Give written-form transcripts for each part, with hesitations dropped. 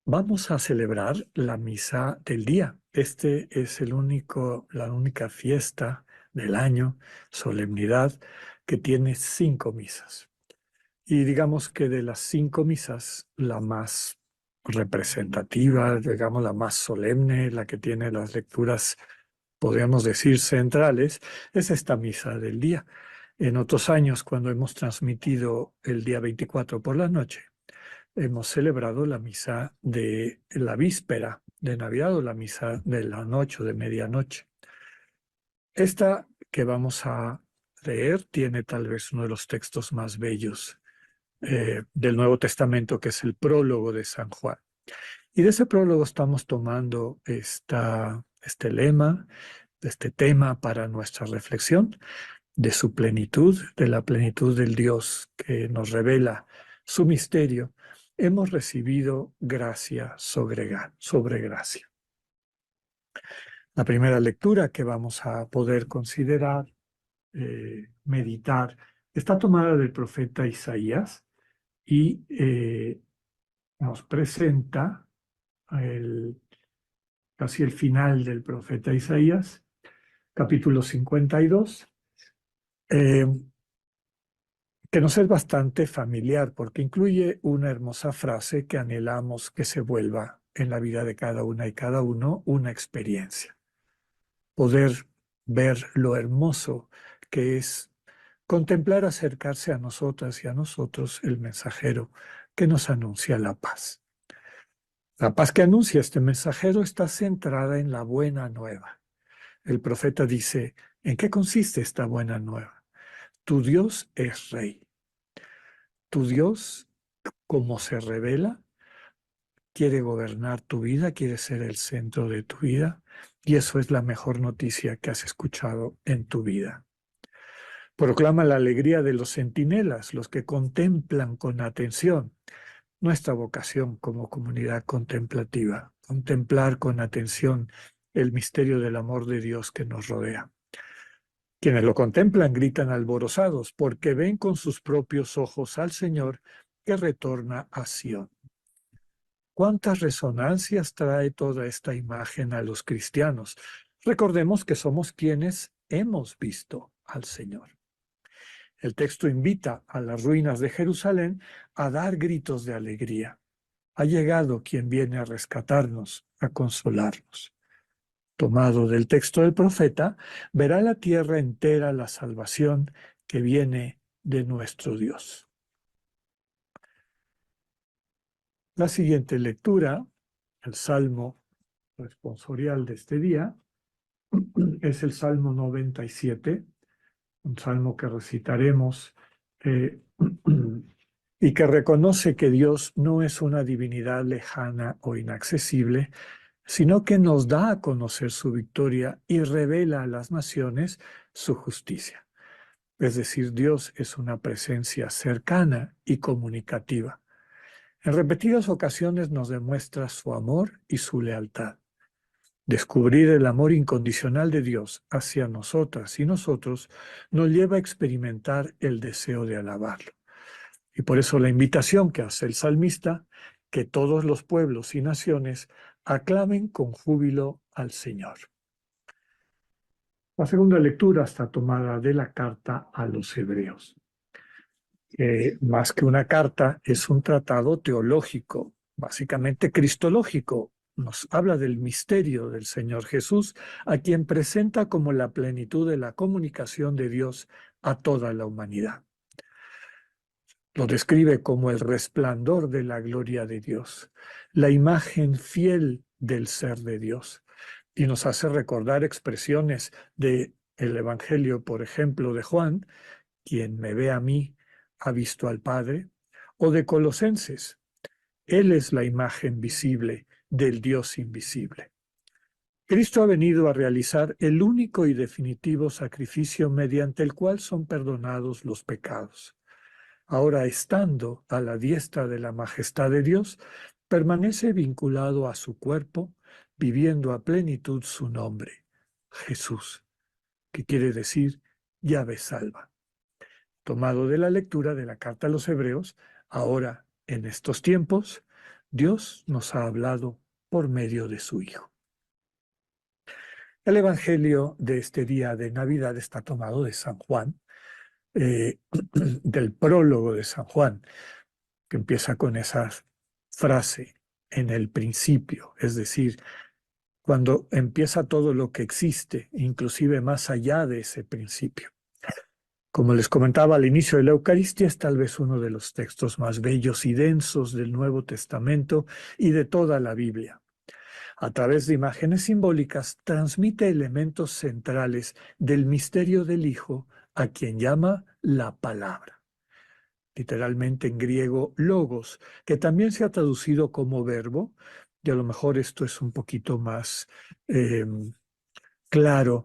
Vamos a celebrar la misa del día. Este es la única fiesta del año, solemnidad, que tiene 5 misas. Y digamos que de las 5 misas, la más representativa, digamos la más solemne, la que tiene las lecturas, podríamos decir, centrales, es esta misa del día. En otros años, cuando hemos transmitido el día 24 por la noche, hemos celebrado la misa de la víspera de Navidad o la misa de la noche o de medianoche. Esta que vamos a leer tiene tal vez uno de los textos más bellos del Nuevo Testamento, que es el prólogo de San Juan. Y de ese prólogo estamos tomando este lema, este tema para nuestra reflexión, de su plenitud, de la plenitud del Dios que nos revela su misterio. Hemos recibido gracia sobre gracia. La primera lectura que vamos a poder considerar, meditar, está tomada del profeta Isaías y nos presenta casi el final del profeta Isaías, capítulo 52, eh, que nos es bastante familiar porque incluye una hermosa frase que anhelamos que se vuelva en la vida de cada una y cada uno una experiencia. Poder ver lo hermoso que es contemplar acercarse a nosotras y a nosotros el mensajero que nos anuncia la paz. La paz que anuncia este mensajero está centrada en la buena nueva. El profeta dice, ¿en qué consiste esta buena nueva? Tu Dios es rey. Tu Dios, como se revela, quiere gobernar tu vida, quiere ser el centro de tu vida, y eso es la mejor noticia que has escuchado en tu vida. Proclama la alegría de los centinelas, los que contemplan con atención nuestra vocación como comunidad contemplativa, contemplar con atención el misterio del amor de Dios que nos rodea. Quienes lo contemplan gritan alborozados porque ven con sus propios ojos al Señor que retorna a Sión. ¿Cuántas resonancias trae toda esta imagen a los cristianos? Recordemos que somos quienes hemos visto al Señor. El texto invita a las ruinas de Jerusalén a dar gritos de alegría. Ha llegado quien viene a rescatarnos, a consolarnos. Tomado del texto del profeta, verá la tierra entera la salvación que viene de nuestro Dios. La siguiente lectura, el salmo responsorial de este día, es el Salmo 97, un salmo que recitaremos y que reconoce que Dios no es una divinidad lejana o inaccesible, sino que nos da a conocer su victoria y revela a las naciones su justicia. Es decir, Dios es una presencia cercana y comunicativa. En repetidas ocasiones nos demuestra su amor y su lealtad. Descubrir el amor incondicional de Dios hacia nosotras y nosotros nos lleva a experimentar el deseo de alabarlo. Y por eso la invitación que hace el salmista, que todos los pueblos y naciones aclamen con júbilo al Señor. La segunda lectura está tomada de la carta a los Hebreos. Más que una carta, es un tratado teológico, básicamente cristológico. Nos habla del misterio del Señor Jesús, a quien presenta como la plenitud de la comunicación de Dios a toda la humanidad. Lo describe como el resplandor de la gloria de Dios, la imagen fiel del ser de Dios. Y nos hace recordar expresiones del Evangelio, por ejemplo, de Juan, quien me ve a mí, ha visto al Padre, o de Colosenses, Él es la imagen visible del Dios invisible. Cristo ha venido a realizar el único y definitivo sacrificio mediante el cual son perdonados los pecados. Ahora, estando a la diestra de la majestad de Dios, permanece vinculado a su cuerpo, viviendo a plenitud su nombre, Jesús, que quiere decir llave salva. Tomado de la lectura de la carta a los Hebreos, ahora, en estos tiempos, Dios nos ha hablado por medio de su Hijo. El Evangelio de este día de Navidad está tomado de San Juan, del prólogo de San Juan, que empieza con esa frase, en el principio, es decir, cuando empieza todo lo que existe, inclusive más allá de ese principio. Como les comentaba al inicio de la Eucaristía, es tal vez uno de los textos más bellos y densos del Nuevo Testamento y de toda la Biblia. A través de imágenes simbólicas, transmite elementos centrales del misterio del Hijo, a quien llama la palabra. Literalmente en griego, logos, que también se ha traducido como verbo, y a lo mejor esto es un poquito más eh, claro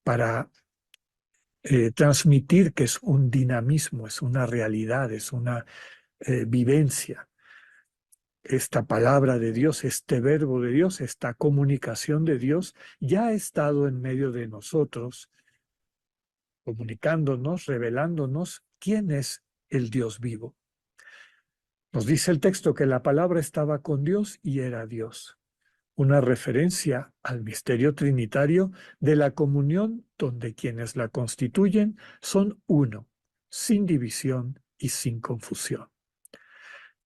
para transmitir que es un dinamismo, es una realidad, es una vivencia. Esta palabra de Dios, este verbo de Dios, esta comunicación de Dios ya ha estado en medio de nosotros, comunicándonos, revelándonos quién es el Dios vivo. Nos dice el texto que la palabra estaba con Dios y era Dios, una referencia al misterio trinitario de la comunión donde quienes la constituyen son uno, sin división y sin confusión.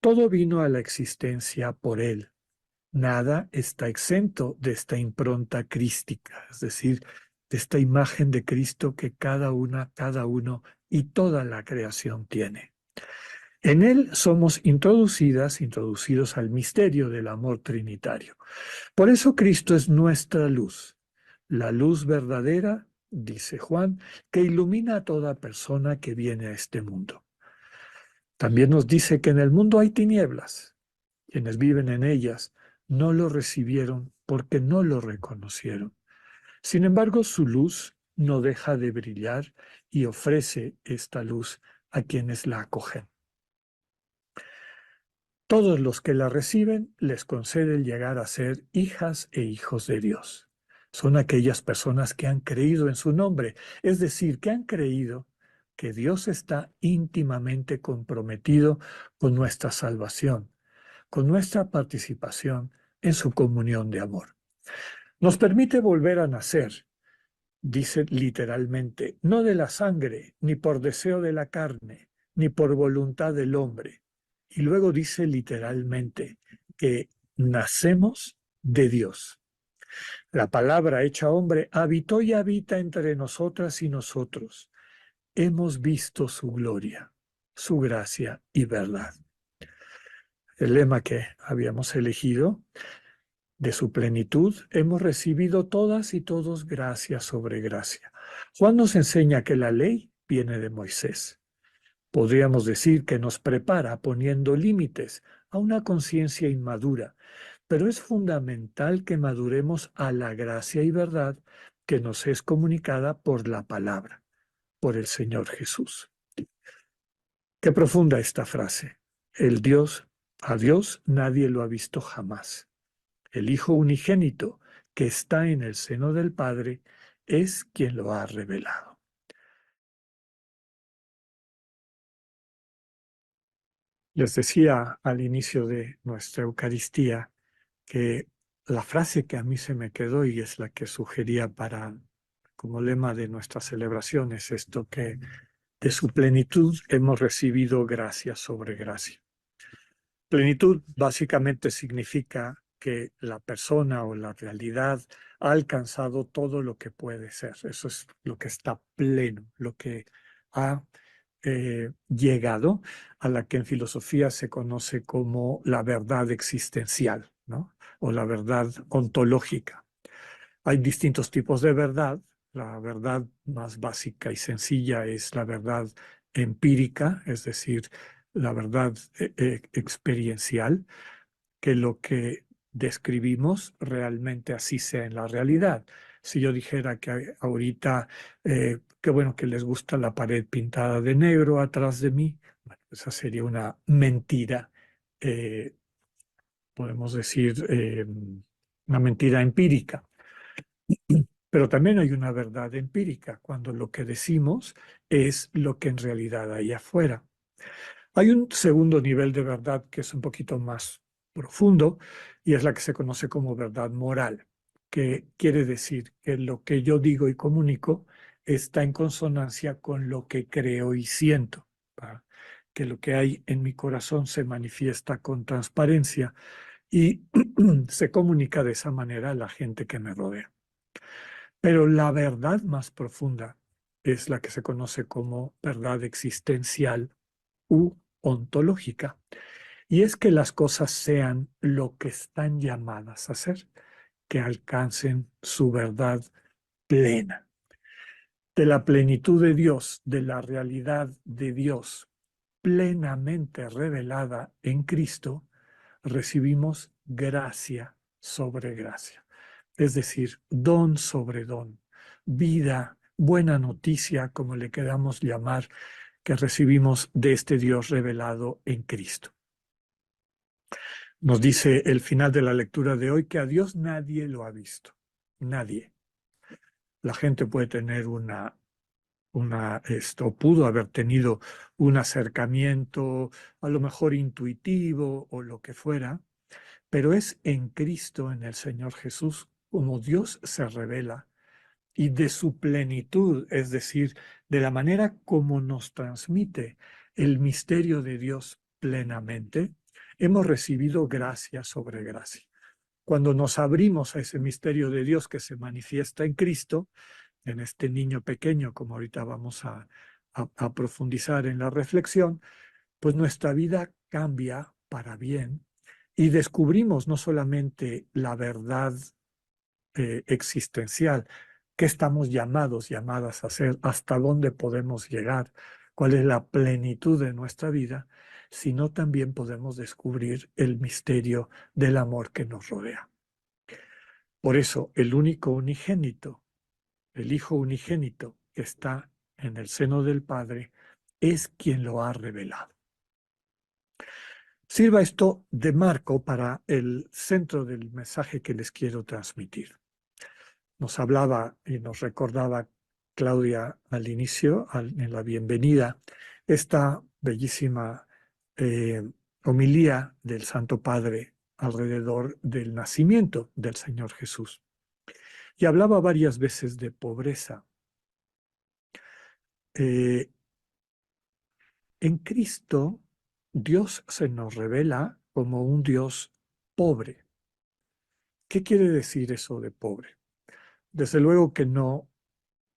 Todo vino a la existencia por Él. Nada está exento de esta impronta crística, es decir, de esta imagen de Cristo que cada uno y toda la creación tiene. En Él somos introducidos al misterio del amor trinitario. Por eso Cristo es nuestra luz, la luz verdadera, dice Juan, que ilumina a toda persona que viene a este mundo. También nos dice que en el mundo hay tinieblas. Quienes viven en ellas no lo recibieron porque no lo reconocieron. Sin embargo, su luz no deja de brillar y ofrece esta luz a quienes la acogen. Todos los que la reciben les concede el llegar a ser hijas e hijos de Dios. Son aquellas personas que han creído en su nombre, es decir, que han creído que Dios está íntimamente comprometido con nuestra salvación, con nuestra participación en su comunión de amor. Nos permite volver a nacer, dice literalmente, no de la sangre, ni por deseo de la carne, ni por voluntad del hombre. Y luego dice literalmente que nacemos de Dios. La palabra hecha hombre habitó y habita entre nosotras y nosotros. Hemos visto su gloria, su gracia y verdad. El lema que habíamos elegido, de su plenitud hemos recibido todas y todos gracia sobre gracia. Juan nos enseña que la ley viene de Moisés. Podríamos decir que nos prepara poniendo límites a una conciencia inmadura, pero es fundamental que maduremos a la gracia y verdad que nos es comunicada por la palabra, por el Señor Jesús. Qué profunda esta frase. A Dios nadie lo ha visto jamás. El Hijo unigénito que está en el seno del Padre es quien lo ha revelado. Les decía al inicio de nuestra Eucaristía que la frase que a mí se me quedó y es la que sugería como lema de nuestra celebración es esto, que de su plenitud hemos recibido gracia sobre gracia. Plenitud básicamente significa que la persona o la realidad ha alcanzado todo lo que puede ser. Eso es lo que está pleno, lo que ha llegado a la que en filosofía se conoce como la verdad existencial, ¿no? O la verdad ontológica. Hay distintos tipos de verdad. La verdad más básica y sencilla es la verdad empírica, es decir, la verdad experiencial, que lo que describimos realmente así sea en la realidad. Si yo dijera que ahorita, qué bueno que les gusta la pared pintada de negro atrás de mí, bueno, esa sería una mentira, eh, podemos decir, una mentira empírica. Pero también hay una verdad empírica, cuando lo que decimos es lo que en realidad hay afuera. Hay un segundo nivel de verdad que es un poquito más profundo y es la que se conoce como verdad moral, que quiere decir que lo que yo digo y comunico está en consonancia con lo que creo y siento, ¿va? Que lo que hay en mi corazón se manifiesta con transparencia y se comunica de esa manera a la gente que me rodea. Pero la verdad más profunda es la que se conoce como verdad existencial u ontológica, y es que las cosas sean lo que están llamadas a ser, que alcancen su verdad plena. De la plenitud de Dios, de la realidad de Dios plenamente revelada en Cristo, recibimos gracia sobre gracia. Es decir, don sobre don, vida, buena noticia, como le queramos llamar, que recibimos de este Dios revelado en Cristo. Nos dice el final de la lectura de hoy que a Dios nadie lo ha visto. Nadie. La gente puede tener pudo haber tenido un acercamiento, a lo mejor intuitivo o lo que fuera, pero es en Cristo, en el Señor Jesús, como Dios se revela y de su plenitud, es decir, de la manera como nos transmite el misterio de Dios plenamente, hemos recibido gracia sobre gracia. Cuando nos abrimos a ese misterio de Dios que se manifiesta en Cristo, en este niño pequeño, como ahorita vamos a profundizar en la reflexión, pues nuestra vida cambia para bien y descubrimos no solamente la verdad existencial, qué estamos llamadas a hacer, hasta dónde podemos llegar, cuál es la plenitud de nuestra vida, sino también podemos descubrir el misterio del amor que nos rodea. Por eso, el único unigénito, el Hijo unigénito que está en el seno del Padre, es quien lo ha revelado. Sirva esto de marco para el centro del mensaje que les quiero transmitir. Nos hablaba y nos recordaba Claudia al inicio, en la bienvenida, esta bellísima homilía del Santo Padre alrededor del nacimiento del Señor Jesús. Y hablaba varias veces de pobreza. En Cristo, Dios se nos revela como un Dios pobre. ¿Qué quiere decir eso de pobre? Desde luego que no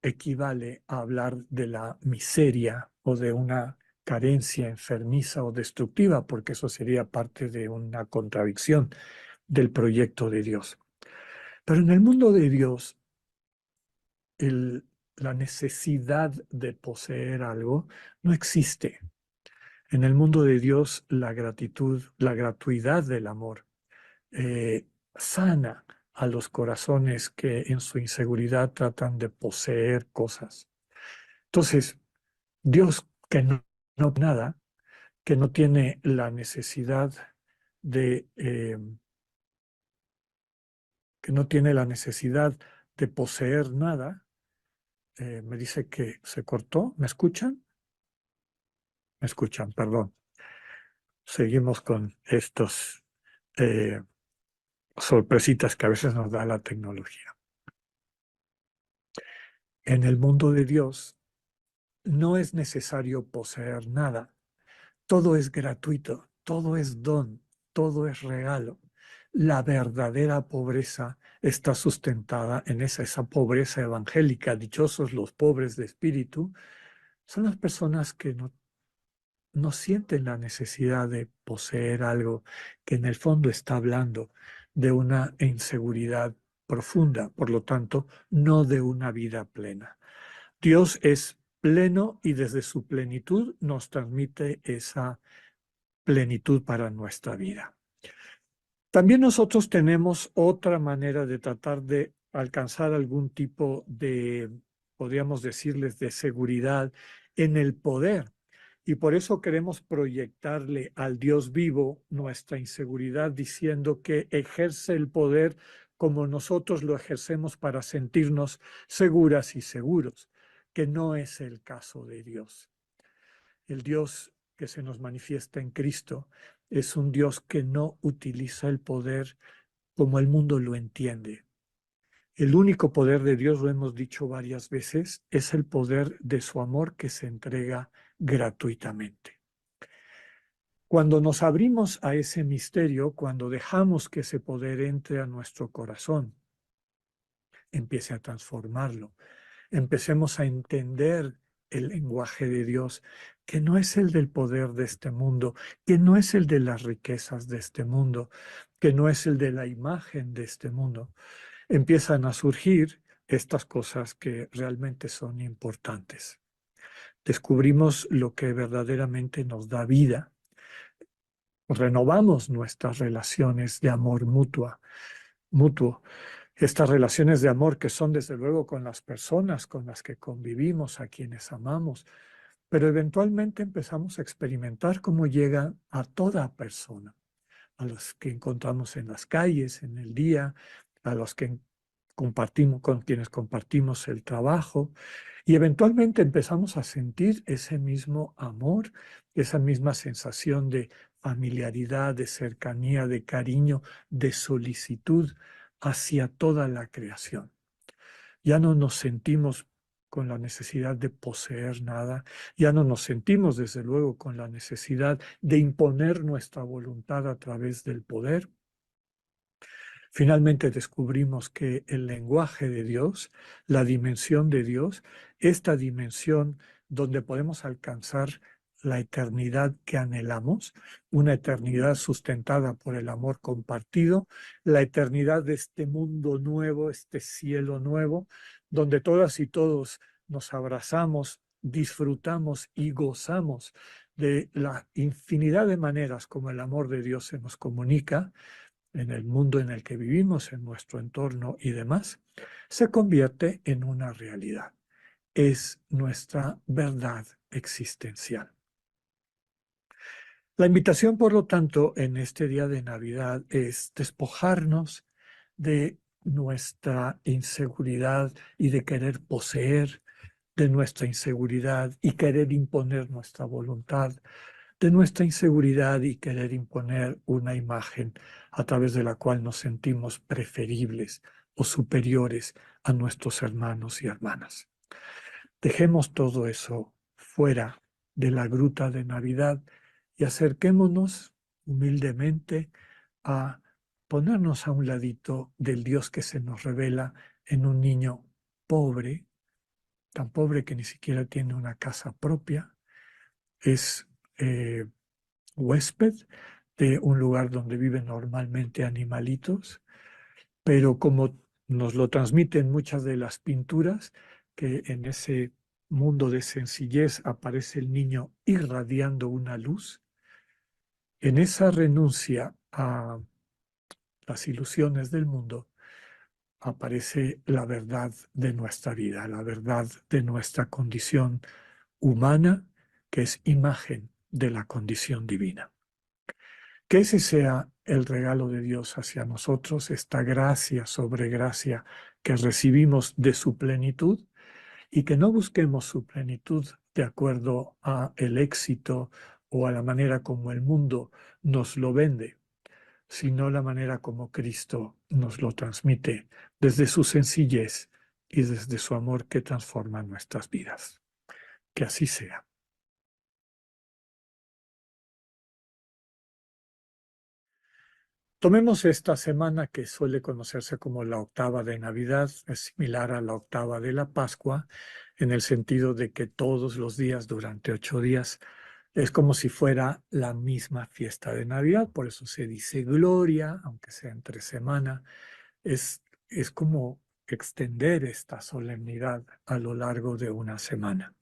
equivale a hablar de la miseria o de una carencia enfermiza o destructiva, porque eso sería parte de una contradicción del proyecto de Dios. Pero en el mundo de Dios, la necesidad de poseer algo no existe. En el mundo de Dios, la gratitud, la gratuidad del amor sana a los corazones que en su inseguridad tratan de poseer cosas. Entonces, Dios que no nada, que no tiene la necesidad de que no tiene la necesidad de poseer nada, me dice que se cortó. ¿Me escuchan? Me escuchan, perdón. Seguimos con estos sorpresitas que a veces nos da la tecnología. En el mundo de Dios no es necesario poseer nada. Todo es gratuito, todo es don, todo es regalo. La verdadera pobreza está sustentada en esa pobreza evangélica. Dichosos los pobres de espíritu. Son las personas que no sienten la necesidad de poseer algo que en el fondo está hablando de una inseguridad profunda, por lo tanto, no de una vida plena. Dios es pleno y desde su plenitud nos transmite esa plenitud para nuestra vida. También nosotros tenemos otra manera de tratar de alcanzar algún tipo de, podríamos decirles, de seguridad en el poder. Y por eso queremos proyectarle al Dios vivo nuestra inseguridad diciendo que ejerce el poder como nosotros lo ejercemos para sentirnos seguras y seguros, que no es el caso de Dios. El Dios que se nos manifiesta en Cristo es un Dios que no utiliza el poder como el mundo lo entiende. El único poder de Dios, lo hemos dicho varias veces, es el poder de su amor que se entrega gratuitamente. Cuando nos abrimos a ese misterio, cuando dejamos que ese poder entre a nuestro corazón, empiece a transformarlo, empecemos a entender el lenguaje de Dios, que no es el del poder de este mundo, que no es el de las riquezas de este mundo, que no es el de la imagen de este mundo, empiezan a surgir estas cosas que realmente son importantes. Descubrimos lo que verdaderamente nos da vida, renovamos nuestras relaciones de amor mutuo, estas relaciones de amor que son desde luego con las personas con las que convivimos, a quienes amamos, pero eventualmente empezamos a experimentar cómo llega a toda persona, a los que encontramos en las calles, en el día, a los que compartimos, con quienes compartimos el trabajo, y eventualmente empezamos a sentir ese mismo amor, esa misma sensación de familiaridad, de cercanía, de cariño, de solicitud hacia toda la creación. Ya no nos sentimos con la necesidad de poseer nada, ya no nos sentimos desde luego con la necesidad de imponer nuestra voluntad a través del poder. Finalmente descubrimos que el lenguaje de Dios, la dimensión de Dios, esta dimensión donde podemos alcanzar la eternidad que anhelamos, una eternidad sustentada por el amor compartido, la eternidad de este mundo nuevo, este cielo nuevo, donde todas y todos nos abrazamos, disfrutamos y gozamos de la infinidad de maneras como el amor de Dios se nos comunica en el mundo en el que vivimos, en nuestro entorno y demás, se convierte en una realidad. Es nuestra verdad existencial. La invitación, por lo tanto, en este día de Navidad es despojarnos de nuestra inseguridad y de querer poseer, de nuestra inseguridad y querer imponer nuestra voluntad, de nuestra inseguridad y querer imponer una imagen a través de la cual nos sentimos preferibles o superiores a nuestros hermanos y hermanas. Dejemos todo eso fuera de la gruta de Navidad y acerquémonos humildemente a ponernos a un ladito del Dios que se nos revela en un niño pobre, tan pobre que ni siquiera tiene una casa propia, es huésped de un lugar donde viven normalmente animalitos, pero como nos lo transmiten muchas de las pinturas, que en ese mundo de sencillez aparece el niño irradiando una luz, en esa renuncia a las ilusiones del mundo aparece la verdad de nuestra vida, la verdad de nuestra condición humana, que es imagen de la condición divina. Que ese sea el regalo de Dios hacia nosotros, esta gracia sobre gracia que recibimos de su plenitud, y que no busquemos su plenitud de acuerdo a el éxito o a la manera como el mundo nos lo vende, sino la manera como Cristo nos lo transmite desde su sencillez y desde su amor que transforma nuestras vidas. Que así sea. Tomemos esta semana que suele conocerse como la octava de Navidad, es similar a la octava de la Pascua, en el sentido de que todos los días durante 8 días es como si fuera la misma fiesta de Navidad, por eso se dice gloria, aunque sea entre semana, es como extender esta solemnidad a lo largo de una semana.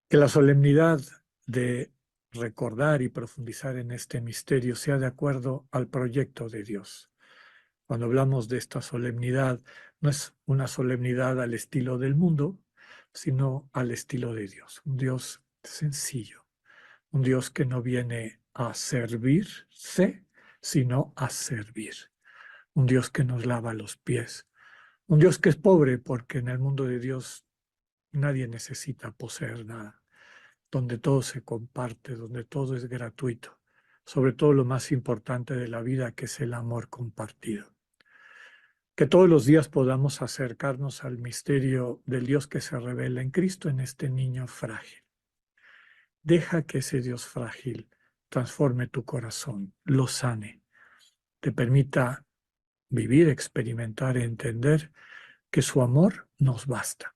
Que la solemnidad de recordar y profundizar en este misterio sea de acuerdo al proyecto de Dios. Cuando hablamos de esta solemnidad, no es una solemnidad al estilo del mundo, sino al estilo de Dios. Un Dios sencillo, un Dios que no viene a servirse, sino a servir. Un Dios que nos lava los pies. Un Dios que es pobre porque en el mundo de Dios nadie necesita poseer nada. donde todo se comparte, donde todo es gratuito, sobre todo lo más importante de la vida, que es el amor compartido. Que todos los días podamos acercarnos al misterio del Dios que se revela en Cristo, en este niño frágil. Deja que ese Dios frágil transforme tu corazón, lo sane, te permita vivir, experimentar, entender que su amor nos basta.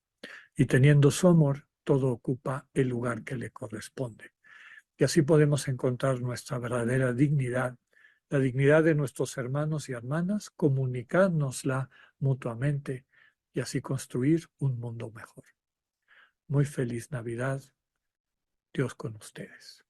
Y teniendo su amor, todo ocupa el lugar que le corresponde. Y así podemos encontrar nuestra verdadera dignidad, la dignidad de nuestros hermanos y hermanas, comunicárnosla mutuamente y así construir un mundo mejor. Muy feliz Navidad. Dios con ustedes.